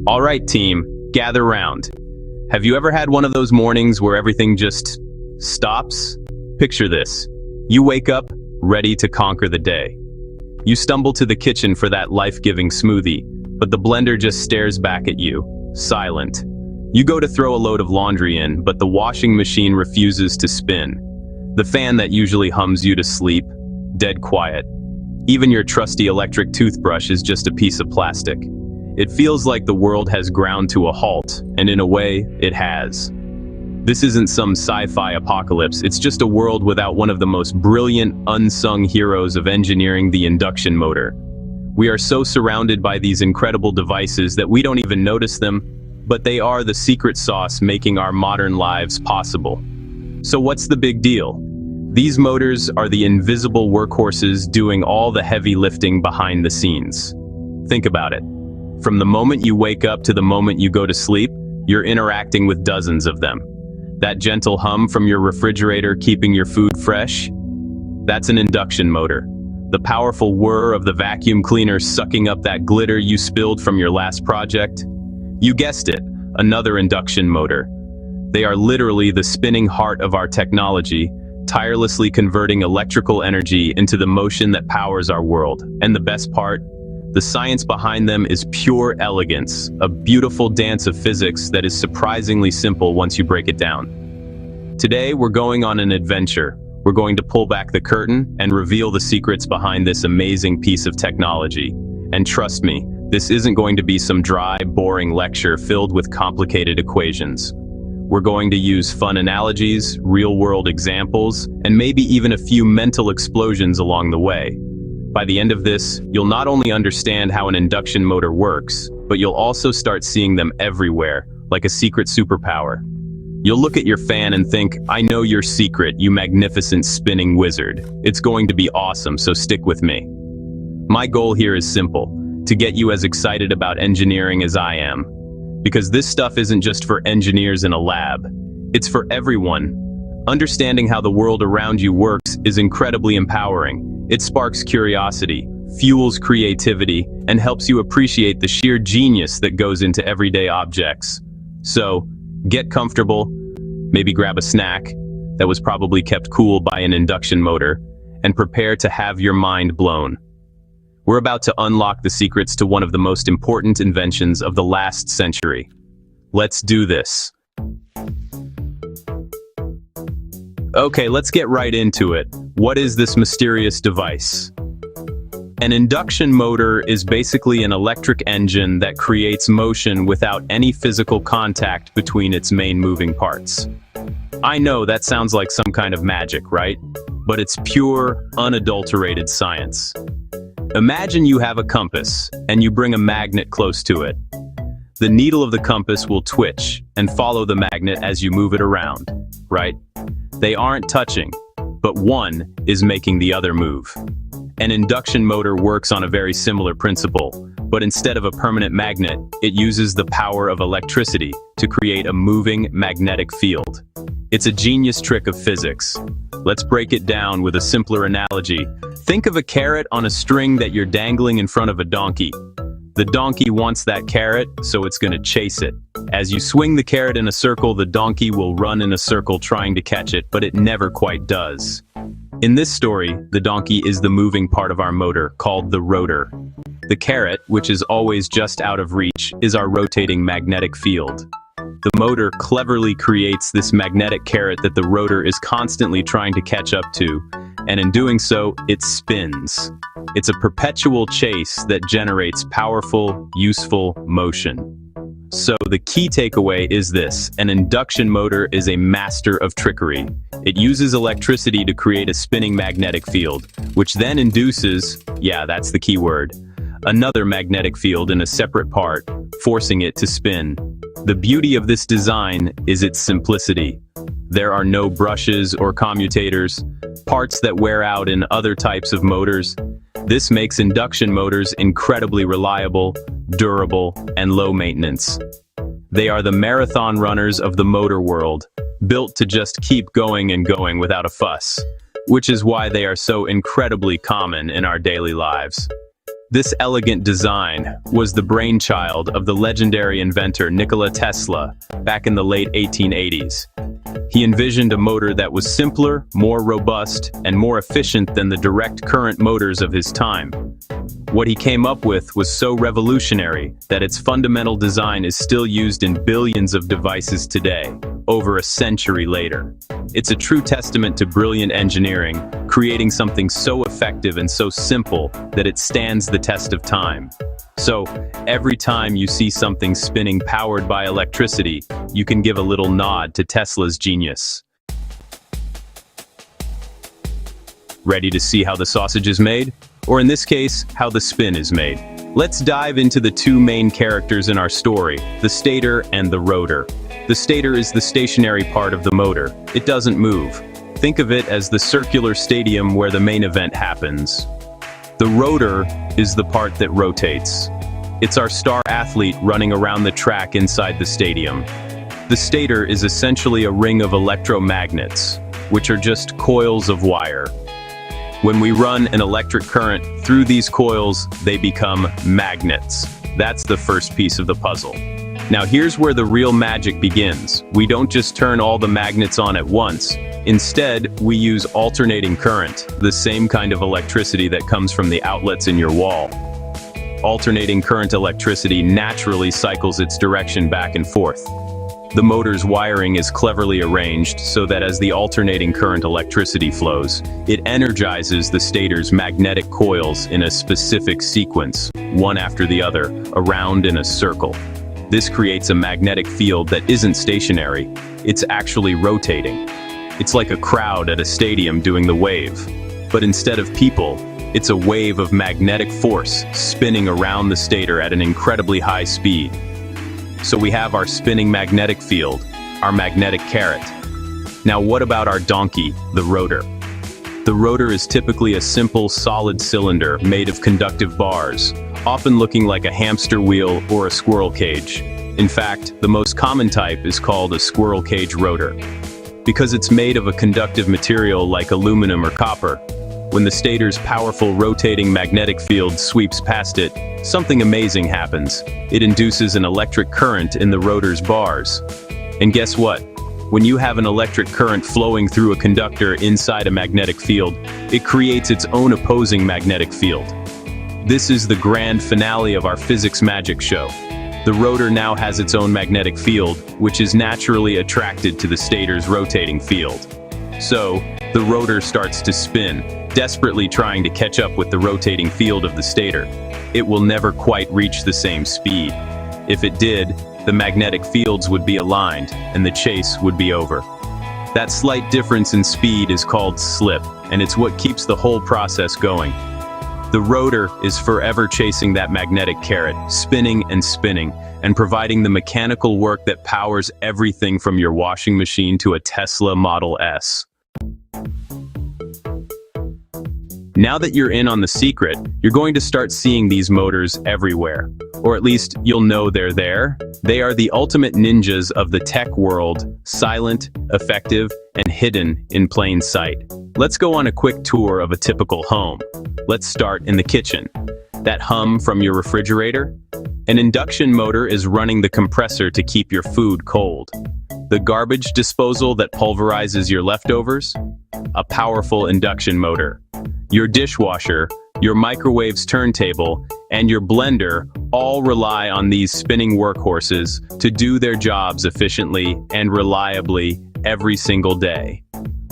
All right, team, gather round. Have you ever had one of those mornings where everything just stops? Picture this. You wake up, ready to conquer the day. You stumble to the kitchen for that life-giving smoothie, but the blender just stares back at you, silent. You go to throw a load of laundry in, but the washing machine refuses to spin. The fan that usually hums you to sleep, dead quiet. Even your trusty electric toothbrush is just a piece of plastic. It feels like the world has ground to a halt, and in a way, it has. This isn't some sci-fi apocalypse, it's just a world without one of the most brilliant, unsung heroes of engineering, the induction motor. We are so surrounded by these incredible devices that we don't even notice them, but they are the secret sauce making our modern lives possible. So what's the big deal? These motors are the invisible workhorses doing all the heavy lifting behind the scenes. Think about it. From the moment you wake up to the moment you go to sleep, you're interacting with dozens of them. That gentle hum from your refrigerator keeping your food fresh? That's an induction motor. The powerful whir of the vacuum cleaner sucking up that glitter you spilled from your last project? You guessed it, another induction motor. They are literally the spinning heart of our technology, tirelessly converting electrical energy into the motion that powers our world. And the best part? The science behind them is pure elegance, a beautiful dance of physics that is surprisingly simple once you break it down. Today, we're going on an adventure. We're going to pull back the curtain and reveal the secrets behind this amazing piece of technology. And trust me, this isn't going to be some dry, boring lecture filled with complicated equations. We're going to use fun analogies, real-world examples, and maybe even a few mental explosions along the way. By the end of this, you'll not only understand how an induction motor works, but you'll also start seeing them everywhere, like a secret superpower. You'll look at your fan and think, I know your secret, you magnificent spinning wizard. It's going to be awesome, so stick with me. My goal here is simple, to get you as excited about engineering as I am. Because this stuff isn't just for engineers in a lab. It's for everyone. Understanding how the world around you works is incredibly empowering. It sparks curiosity, fuels creativity, and helps you appreciate the sheer genius that goes into everyday objects. So, get comfortable, maybe grab a snack that was probably kept cool by an induction motor, and prepare to have your mind blown. We're about to unlock the secrets to one of the most important inventions of the last century. Let's do this. Okay, let's get right into it. What is this mysterious device? An induction motor is basically an electric engine that creates motion without any physical contact between its main moving parts. I know that sounds like some kind of magic, right? But it's pure, unadulterated science. Imagine you have a compass, and you bring a magnet close to it. The needle of the compass will twitch and follow the magnet as you move it around, right? They aren't touching, but one is making the other move. An induction motor works on a very similar principle, but instead of a permanent magnet, it uses the power of electricity to create a moving magnetic field. It's a genius trick of physics. Let's break it down with a simpler analogy. Think of a carrot on a string that you're dangling in front of a donkey. The donkey wants that carrot, so it's going to chase it. As you swing the carrot in a circle, the donkey will run in a circle trying to catch it, but it never quite does. In this story, the donkey is the moving part of our motor, called the rotor. The carrot, which is always just out of reach, is our rotating magnetic field. The motor cleverly creates this magnetic carrot that the rotor is constantly trying to catch up to, and in doing so, it spins. It's a perpetual chase that generates powerful, useful motion. So the key takeaway is this: an induction motor is a master of trickery. It uses electricity to create a spinning magnetic field, which then induces, yeah, that's the key word, another magnetic field in a separate part, forcing it to spin. The beauty of this design is its simplicity. There are no brushes or commutators, parts that wear out in other types of motors. This makes induction motors incredibly reliable, durable, and low maintenance. They are the marathon runners of the motor world, built to just keep going and going without a fuss, which is why they are so incredibly common in our daily lives. This elegant design was the brainchild of the legendary inventor Nikola Tesla back in the late 1880s. He envisioned a motor that was simpler, more robust, and more efficient than the direct current motors of his time. What he came up with was so revolutionary that its fundamental design is still used in billions of devices today, over a century later. It's a true testament to brilliant engineering, creating something so effective and so simple that it stands the test of time. So, every time you see something spinning powered by electricity, you can give a little nod to Tesla's genius. Ready to see how the sausage is made? Or in this case, how the spin is made. Let's dive into the two main characters in our story, the stator and the rotor. The stator is the stationary part of the motor. It doesn't move. Think of it as the circular stadium where the main event happens. The rotor is the part that rotates. It's our star athlete running around the track inside the stadium. The stator is essentially a ring of electromagnets, which are just coils of wire. When we run an electric current through these coils, they become magnets. That's the first piece of the puzzle. Now here's where the real magic begins. We don't just turn all the magnets on at once. Instead, we use alternating current, the same kind of electricity that comes from the outlets in your wall. Alternating current electricity naturally cycles its direction back and forth. The motor's wiring is cleverly arranged so that as the alternating current electricity flows, it energizes the stator's magnetic coils in a specific sequence, one after the other, around in a circle. This creates a magnetic field that isn't stationary, it's actually rotating. It's like a crowd at a stadium doing the wave. But instead of people, it's a wave of magnetic force spinning around the stator at an incredibly high speed. So we have our spinning magnetic field, our magnetic carrot. Now what about our donkey, the rotor? The rotor is typically a simple solid cylinder made of conductive bars, often looking like a hamster wheel or a squirrel cage. In fact, the most common type is called a squirrel cage rotor, because it's made of a conductive material like aluminum or copper. When the stator's powerful rotating magnetic field sweeps past it, something amazing happens. It induces an electric current in the rotor's bars. And guess what? When you have an electric current flowing through a conductor inside a magnetic field, it creates its own opposing magnetic field. This is the grand finale of our physics magic show. The rotor now has its own magnetic field, which is naturally attracted to the stator's rotating field. So, the rotor starts to spin, desperately trying to catch up with the rotating field of the stator. It will never quite reach the same speed. If it did, the magnetic fields would be aligned, and the chase would be over. That slight difference in speed is called slip, and it's what keeps the whole process going. The rotor is forever chasing that magnetic carrot, spinning and spinning, and providing the mechanical work that powers everything from your washing machine to a Tesla Model S. Now that you're in on the secret, you're going to start seeing these motors everywhere. Or at least, you'll know they're there. They are the ultimate ninjas of the tech world, silent, effective, and hidden in plain sight. Let's go on a quick tour of a typical home. Let's start in the kitchen. That hum from your refrigerator? An induction motor is running the compressor to keep your food cold. The garbage disposal that pulverizes your leftovers? A powerful induction motor. Your dishwasher, your microwave's turntable, and your blender all rely on these spinning workhorses to do their jobs efficiently and reliably every single day.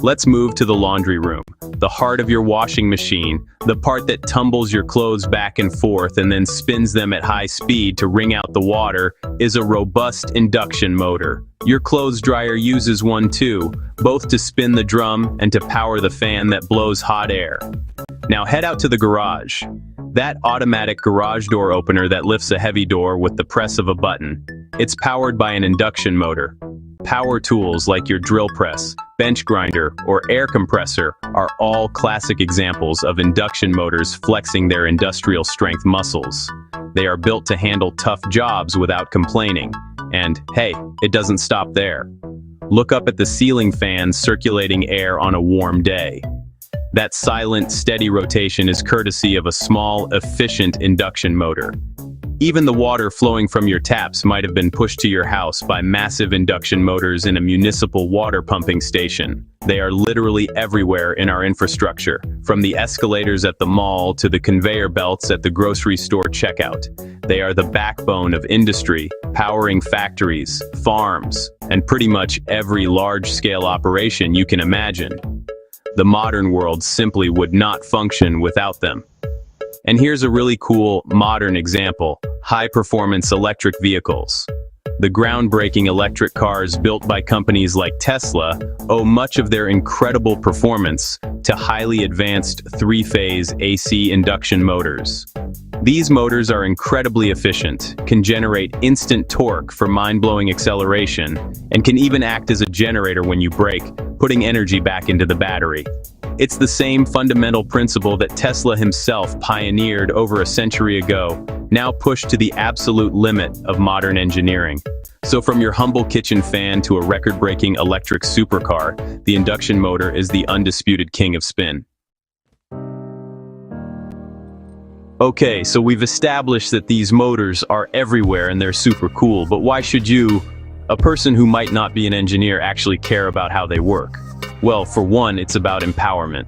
Let's move to the laundry room, the heart of your washing machine, the part that tumbles your clothes back and forth and then spins them at high speed to wring out the water, is a robust induction motor. Your clothes dryer uses one too, both to spin the drum and to power the fan that blows hot air. Now head out to the garage. That automatic garage door opener that lifts a heavy door with the press of a button. It's powered by an induction motor. Power tools like your drill press, bench grinder, or air compressor are all classic examples of induction motors flexing their industrial strength muscles. They are built to handle tough jobs without complaining. And, hey, it doesn't stop there. Look up at the ceiling fans circulating air on a warm day. That silent, steady rotation is courtesy of a small, efficient induction motor. Even the water flowing from your taps might have been pushed to your house by massive induction motors in a municipal water pumping station. They are literally everywhere in our infrastructure, from the escalators at the mall to the conveyor belts at the grocery store checkout. They are the backbone of industry, powering factories, farms, and pretty much every large-scale operation you can imagine. The modern world simply would not function without them. And here's a really cool, modern example: high-performance electric vehicles. The groundbreaking electric cars built by companies like Tesla owe much of their incredible performance to highly advanced three-phase AC induction motors. These motors are incredibly efficient, can generate instant torque for mind-blowing acceleration, and can even act as a generator when you brake, putting energy back into the battery. It's the same fundamental principle that Tesla himself pioneered over a century ago, now pushed to the absolute limit of modern engineering. So from your humble kitchen fan to a record-breaking electric supercar, the induction motor is the undisputed king of spin. Okay, so we've established that these motors are everywhere and they're super cool, but why should you, a person who might not be an engineer, actually care about how they work? Well, for one, it's about empowerment.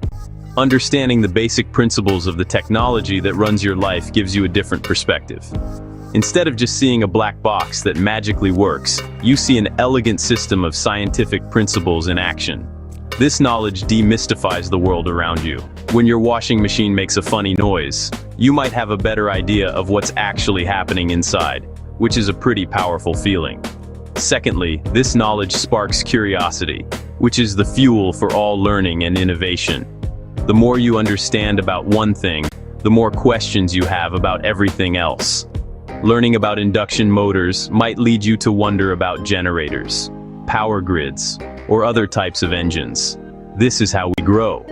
Understanding the basic principles of the technology that runs your life gives you a different perspective. Instead of just seeing a black box that magically works, you see an elegant system of scientific principles in action. This knowledge demystifies the world around you. When your washing machine makes a funny noise, you might have a better idea of what's actually happening inside, which is a pretty powerful feeling. Secondly, this knowledge sparks curiosity, which is the fuel for all learning and innovation. The more you understand about one thing, the more questions you have about everything else. Learning about induction motors might lead you to wonder about generators, power grids, or other types of engines. This is how we grow.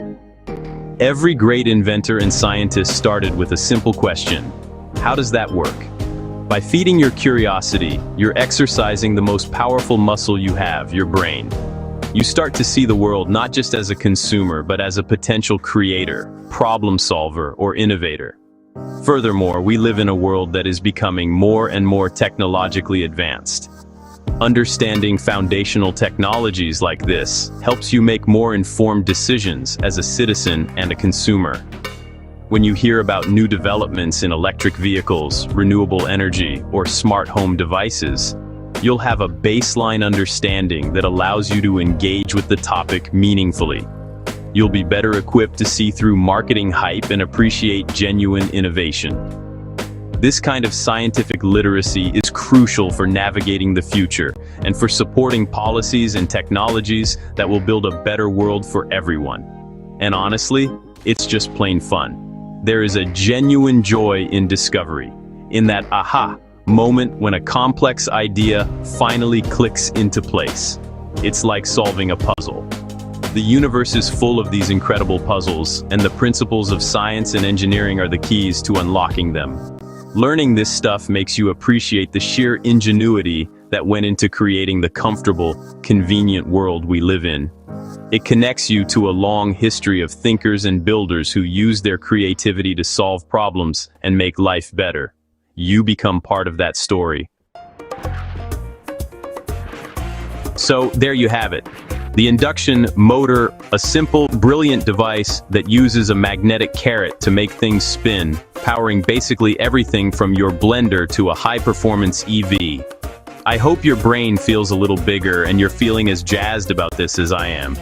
Every great inventor and scientist started with a simple question: how does that work? By feeding your curiosity, you're exercising the most powerful muscle you have, your brain. You start to see the world not just as a consumer, but as a potential creator, problem solver, or innovator. Furthermore, we live in a world that is becoming more and more technologically advanced. Understanding foundational technologies like this helps you make more informed decisions as a citizen and a consumer. When you hear about new developments in electric vehicles, renewable energy, or smart home devices, you'll have a baseline understanding that allows you to engage with the topic meaningfully. You'll be better equipped to see through marketing hype and appreciate genuine innovation. This kind of scientific literacy is crucial for navigating the future and for supporting policies and technologies that will build a better world for everyone. And honestly, it's just plain fun. There is a genuine joy in discovery, in that aha moment when a complex idea finally clicks into place. It's like solving a puzzle. The universe is full of these incredible puzzles, and the principles of science and engineering are the keys to unlocking them. Learning this stuff makes you appreciate the sheer ingenuity that went into creating the comfortable, convenient world we live in. It connects you to a long history of thinkers and builders who used their creativity to solve problems and make life better. You become part of that story. So there you have it. The induction motor, a simple, brilliant device that uses a magnetic carrot to make things spin, powering basically everything from your blender to a high-performance EV. I hope your brain feels a little bigger and you're feeling as jazzed about this as I am.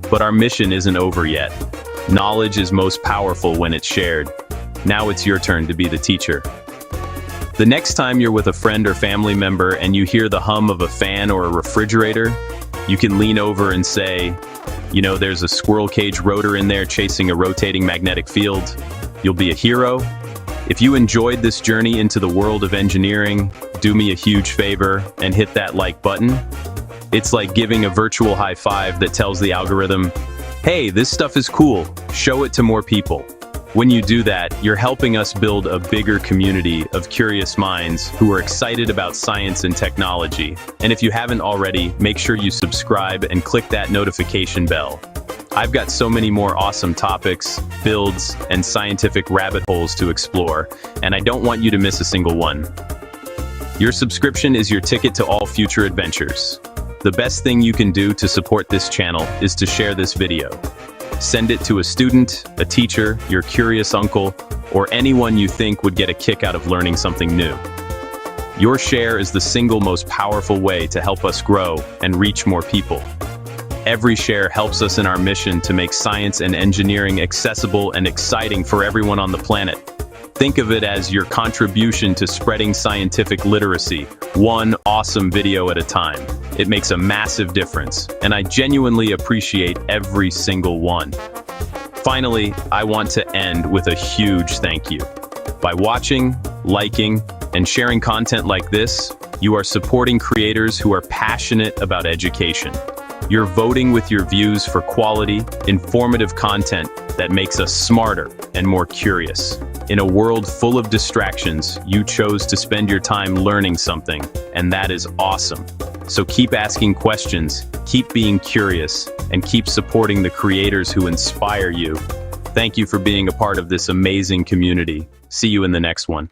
But our mission isn't over yet. Knowledge is most powerful when it's shared. Now it's your turn to be the teacher. The next time you're with a friend or family member and you hear the hum of a fan or a refrigerator, you can lean over and say, you know, there's a squirrel cage rotor in there chasing a rotating magnetic field. You'll be a hero. If you enjoyed this journey into the world of engineering, do me a huge favor and hit that like button. It's like giving a virtual high five that tells the algorithm, hey, this stuff is cool, show it to more people. When you do that, you're helping us build a bigger community of curious minds who are excited about science and technology. And if you haven't already, make sure you subscribe and click that notification bell. I've got so many more awesome topics, builds, and scientific rabbit holes to explore, and I don't want you to miss a single one. Your subscription is your ticket to all future adventures. The best thing you can do to support this channel is to share this video. Send it to a student, a teacher, your curious uncle, or anyone you think would get a kick out of learning something new. Your share is the single most powerful way to help us grow and reach more people. Every share helps us in our mission to make science and engineering accessible and exciting for everyone on the planet. Think of it as your contribution to spreading scientific literacy, one awesome video at a time. It makes a massive difference, and I genuinely appreciate every single one. Finally, I want to end with a huge thank you. By watching, liking, and sharing content like this, you are supporting creators who are passionate about education. You're voting with your views for quality, informative content that makes us smarter and more curious. In a world full of distractions, you chose to spend your time learning something, and that is awesome. So keep asking questions, keep being curious, and keep supporting the creators who inspire you. Thank you for being a part of this amazing community. See you in the next one.